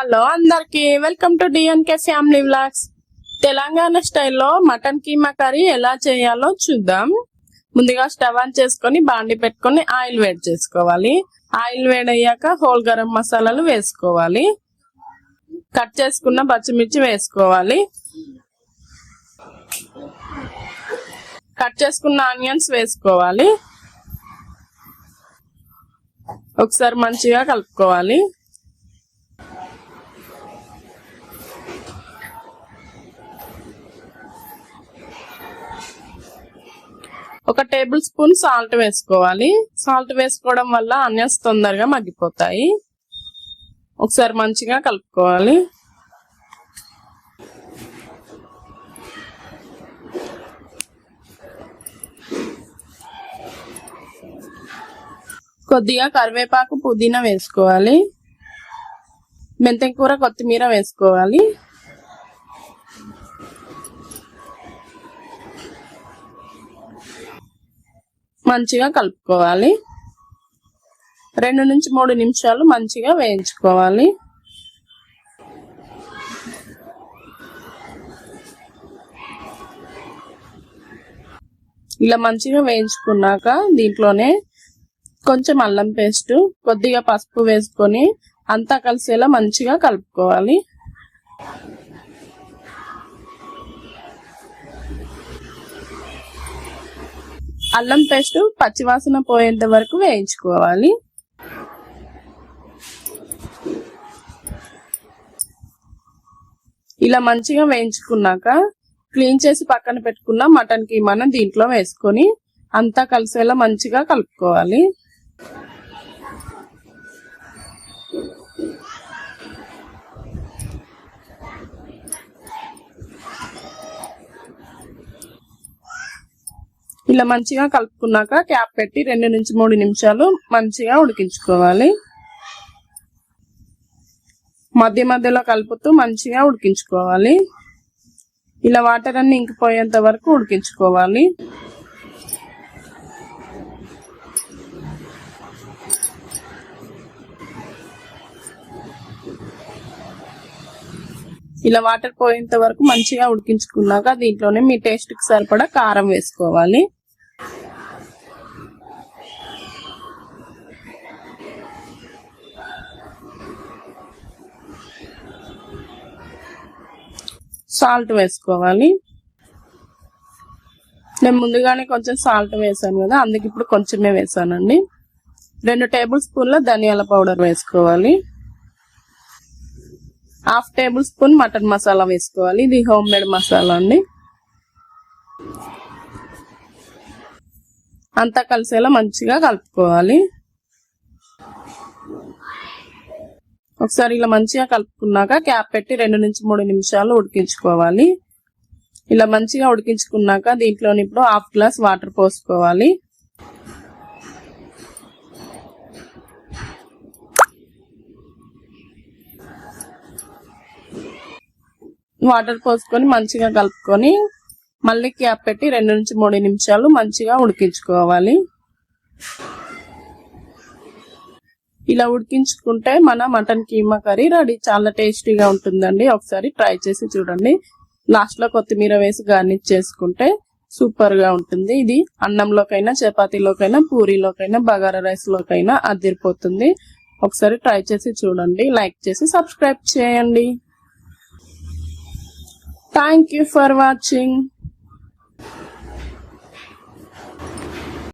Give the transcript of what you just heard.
Hello అందరికి welcome to DNK family vlogs. Telangana స్టైల్లో mutton keema curry ఎలా చేయాలో చూద్దాం. ముందుగా స్టవ్ ఆన్ చేసుకొని బాండి పెట్టుకొని ఆయిల్ వేడి చేసుకోవాలి. ఆయిల్ వేడయ్యాక హోల్ గరం మసాలాలు వేసుకోవాలి. కట్ చేసుకున్న పచ్చిమిర్చి వేసుకోవాలి. కట్ చేసుకున్న ఆనియన్స్ వేసుకోవాలి. ఒకసారి మంచిగా కలుపుకోవాలి. ఒక టేబుల్ స్పూన్ సాల్ట్ వేసుకోవాలి. సాల్ట్ వేసుకోవడం వల్ల ఆనియన్స్ తొందరగా మగ్గిపోతాయి. ఒకసారి మంచిగా కలుపుకోవాలి. కొద్దిగా కరివేపాకు పుదీనా వేసుకోవాలి. మెంతం కూర కొత్తిమీర వేసుకోవాలి. మంచిగా కలుపుకోవాలి. 2 నుంచి 3 నిమిషాలు మంచిగా వేయించుకోవాలి. ఇలా మంచిగా వేయించుకున్నాక దీంట్లోనే కొంచెం అల్లం పేస్ట్, కొద్దిగా పసుపు వేసుకొని అంతా కలిసేలా మంచిగా కలుపుకోవాలి. అల్లం పేస్ట్ పచ్చివాసన పోయేంత వరకు వేయించుకోవాలి. ఇలా మంచిగా వేయించుకున్నాక క్లీన్ చేసి పక్కన పెట్టుకున్న మటన్ కీమాను దీంట్లో వేసుకొని అంతా కలిసేలా మంచిగా కలుపుకోవాలి. ఇలా మంచిగా కలుపుకున్నాక క్యాప్ పెట్టి 2 నుంచి 3 నిమిషాలు మంచిగా ఉడికించుకోవాలి. మధ్య మధ్యలో కలుపుతూ మంచిగా ఉడికించుకోవాలి. ఇలా వాటర్ అన్ని ఇంకిపోయేంత వరకు ఉడికించుకోవాలి. ఇలా వాటర్ పోయేంత వరకు మంచిగా ఉడికించుకున్నాక దీంట్లోనే మీ టేస్ట్ కి సరిపడా కారం వేసుకోవాలి. సాల్ట్ వేసుకోవాలి. నేను ముందుగానే కొంచెం సాల్ట్ వేసాను కదా, అందుకే ఇప్పుడు కొంచెమే వేసానండి. 2 టేబుల్ స్పూన్ల ధనియాల పౌడర్ వేసుకోవాలి. 1/2 టేబుల్ స్పూన్ మటన్ మసాలా వేసుకోవాలి. ఇది హోమ్ మేడ్ మసాలా అండి. అంతా కలిసేలా మంచిగా కలుపుకోవాలి. ఒకసారి ఇలా మంచిగా కలుపుకున్నాక క్యాప్ పెట్టి 2 నుంచి 3 నిమిషాలు ఉడికించుకోవాలి. ఇలా మంచిగా ఉడికించుకున్నాక దీంట్లోని ఇప్పుడు 1/2 గ్లాస్ వాటర్ పోసుకోవాలి. వాటర్ పోసుకొని మంచిగా కలుపుకొని మళ్ళీ క్యాప్ పెట్టి 2 నుంచి 3 నిమిషాలు మంచిగా ఉడికించుకోవాలి. ఇలా ఉడికించుకుంటే మన మటన్ కీమా కర్రీ రెడీ. చాలా టేస్టీగా ఉంటుందండి. ఒకసారి ట్రై చేసి చూడండి. లాస్ట్ లో కొత్తిమీర వేసి గార్నిష్ చేసుకుంటే సూపర్ గా ఉంటుంది. ఇది అన్నంలోకైనా, చపాతీలోకైనా, పూరీలోకైనా, బగారా రైస్ లోకైనా అదిరిపోతుంది. ఒకసారి ట్రై చేసి చూడండి. లైక్ చేసి సబ్స్క్రైబ్ చేయండి. Thank you for watching.